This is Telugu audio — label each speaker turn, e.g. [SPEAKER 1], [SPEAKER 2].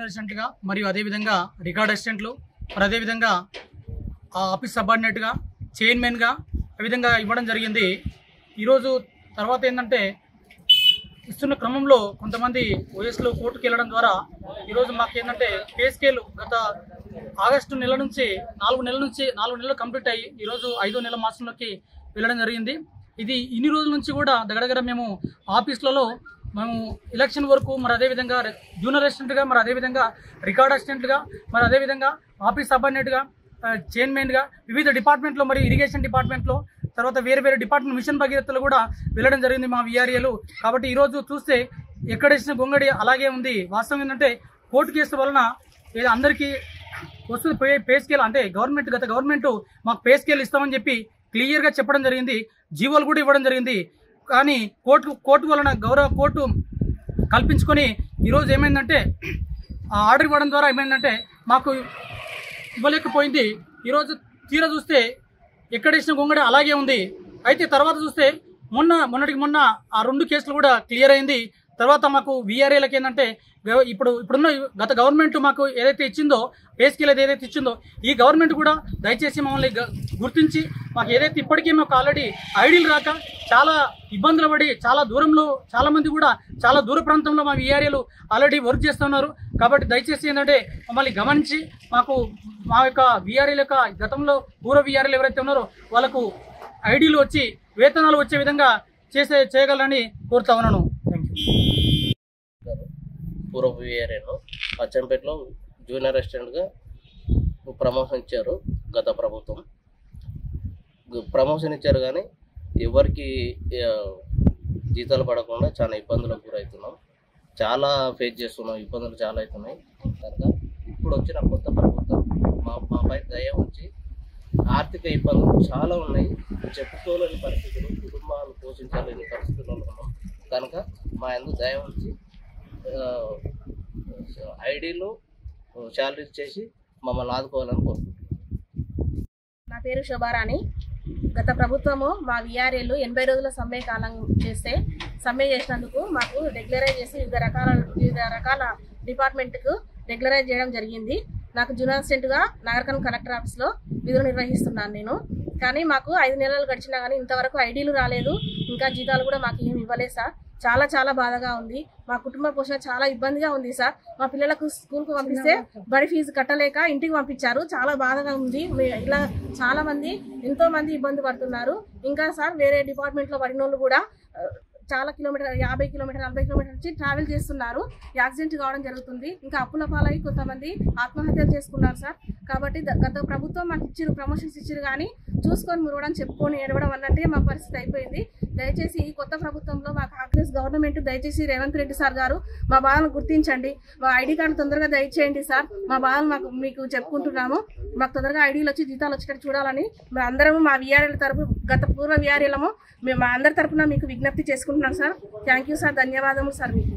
[SPEAKER 1] జూనియర్ అసిస్టెంట్గా మరియు అదేవిధంగా రికార్డ్ అసిస్టెంట్లు మరి అదేవిధంగా ఆఫీస్ సబార్డినేట్గా చైర్మన్గా ఆ విధంగా ఇవ్వడం జరిగింది. ఈరోజు తర్వాత ఏంటంటే ఇస్తున్న క్రమంలో కొంతమంది వయసులో కోర్టుకు వెళ్ళడం ద్వారా ఈరోజు మాకేంటంటే పే స్కేల్ గత ఆగస్టు నెల నుంచి 4 నెలలు కంప్లీట్ అయ్యి ఈరోజు 5వ నెల మాసంలోకి వెళ్ళడం జరిగింది. ఇది ఇన్ని రోజుల నుంచి కూడా దగ్గర మేము ఆఫీసులలో మేము ఎలక్షన్ వరకు మరి అదేవిధంగా జూనియర్ అసిస్టెంట్గా మరి అదేవిధంగా రికార్డ్ అసిస్టెంట్గా మరి అదేవిధంగా ఆఫీస్ సబార్డినేట్గా చైర్మన్గా వివిధ డిపార్ట్మెంట్లో మరి ఇరిగేషన్ డిపార్ట్మెంట్లో తర్వాత వేరే డిపార్ట్మెంట్ మిషన్ భగీరథలో కూడా వెళ్ళడం జరిగింది మా విఆర్ఏలు. కాబట్టి ఈరోజు చూస్తే ఎక్కడేసిన గొంగడి అలాగే ఉంది. వాస్తవం ఏంటంటే కోర్టు కేసు వలన అందరికీ వస్తుంది పే స్కేల్ అంటే గత గవర్నమెంట్ మాకు పే స్కేల్ ఇస్తామని చెప్పి క్లియర్గా చెప్పడం జరిగింది. జీవోలు కూడా ఇవ్వడం జరిగింది. కానీ కోర్టు వలన గౌరవ కోర్టు కల్పించుకొని ఈరోజు ఏమైందంటే ఆర్డర్ ఇవ్వడం ద్వారా ఏమైందంటే మాకు ఇవ్వలేకపోయింది. ఈరోజు తీరా చూస్తే ఎక్కడేసిన గొంగడి అలాగే ఉంది. అయితే తర్వాత చూస్తే మొన్నటికి మొన్న ఆ 2 కేసులు కూడా క్లియర్ అయింది. తర్వాత మాకు విఆర్ఏలకు ఏంటంటే ఇప్పుడున్న గత గవర్నమెంట్ మాకు ఏదైతే ఇచ్చిందో పే స్కేల్ ఏదైతే ఇచ్చిందో ఈ గవర్నమెంట్ కూడా దయచేసి మమ్మల్ని గుర్తించి మాకు ఏదైతే ఇప్పటికీ మాకు ఆల్రెడీ ఐడీలు రాక చాలా ఇబ్బందులు పడి చాలా దూరంలో చాలామంది కూడా చాలా దూర ప్రాంతంలో మా విఆర్ఏలు ఆల్రెడీ వర్క్ చేస్తున్నారు. కాబట్టి దయచేసి ఏంటంటే మమ్మల్ని గమనించి మాకు మా యొక్క విఆర్ఏల యొక్క గతంలో పూర్వ విఆర్ఏలు ఎవరైతే ఉన్నారో వాళ్ళకు ఐడీలు వచ్చి వేతనాలు వచ్చే విధంగా చేయగలరని కోరుతా ఉన్నాను.
[SPEAKER 2] పూర్వ విఆర్ఏను అచ్చంపేటలో జూనియర్ అసిస్టెంట్గా ప్రమోషన్ ఇచ్చారు. గత ప్రభుత్వం ప్రమోషన్ ఇచ్చారు కానీ ఎవరికి జీతాలు పడకుండా చాలా ఇబ్బందులకు గురవుతున్నాం. చాలా ఫేస్ చేస్తున్నాం. ఇబ్బందులు చాలా అవుతున్నాయి. కనుక ఇప్పుడు వచ్చిన కొత్త ప్రభుత్వం మాపై దయ ఉంచి ఆర్థిక ఇబ్బందులు చాలా ఉన్నాయి. చెప్పుకోలేని పరిస్థితులు, కుటుంబాలు పోషించలేని పరిస్థితుల్లో ఉన్నాం. కనుక మా యందు దయ ఉంచి ఐడీలు శాలరీస్ చేసి మమ్మల్ని ఆదుకోవాలని కోరుకుంటున్నాం.
[SPEAKER 3] నా పేరు శోభారాణి. గత ప్రభుత్వము మా విఆర్ఏలు 80 రోజుల సమ్మె కాలం సమ్మె చేసినందుకు మాకు రెగ్యులరైజ్ చేసి వివిధ రకాల డిపార్ట్మెంట్కు రెగ్యులరైజ్ చేయడం జరిగింది. నాకు జూనియర్ అసిస్టెంట్గా నగరకన్ కలెక్టర్ ఆఫీస్లో విధులు నిర్వహిస్తున్నాను నేను. కానీ మాకు 5 నెలలు గడిచినా కానీ ఇంతవరకు ఐడీలు రాలేదు. ఇంకా జీతాలు కూడా మాకు ఏమి ఇవ్వలేదు సార్. చాలా బాధగా ఉంది. మా కుటుంబ పోషణ చాలా ఇబ్బందిగా ఉంది సార్. మా పిల్లలకు స్కూల్కు పంపిస్తే బడి ఫీజు కట్టలేక ఇంటికి పంపించారు. చాలా బాధగా ఉంది. ఇలా చాలా మంది ఎంతో మంది ఇబ్బంది పడుతున్నారు. ఇంకా సార్ వేరే డిపార్ట్మెంట్లో పడిన వాళ్ళు కూడా చాలా కిలోమీటర్ 50 కిలోమీటర్ 40 కిలోమీటర్ నుంచి ట్రావెల్ చేస్తున్నారు. యాక్సిడెంట్ కావడం జరుగుతుంది. ఇంకా అప్పుల పాలై కొంతమంది ఆత్మహత్యలు చేసుకున్నారు సార్. కాబట్టి గత ప్రభుత్వం మాకు ఇచ్చారు, ప్రమోషన్స్ ఇచ్చారు కానీ చూసుకొని మురవడం చెప్పుకొని ఏడవడం అన్నట్టే మా పరిస్థితి అయిపోయింది. దయచేసి ఈ కొత్త ప్రభుత్వంలో మా కాంగ్రెస్ గవర్నమెంట్ దయచేసి రేవంత్ రెడ్డి సార్ గారు మా బాధను గుర్తించండి. మా ఐడి కార్డు తొందరగా దయచేయండి సార్. మా బాధను మీకు చెప్పుకుంటున్నాము. మాకు తొందరగా ఐడీలు వచ్చి జీతాలు వచ్చేటట్టు చూడాలని అందరము మా విఆర్ఏల తరపు గత పూర్వ విఆర్ఏలము మేము మా అందరి తరపున మీకు విజ్ఞప్తి చేసుకుంటున్నాం సార్. Thank you sir. ధన్యవాదములు సార్ మీకు.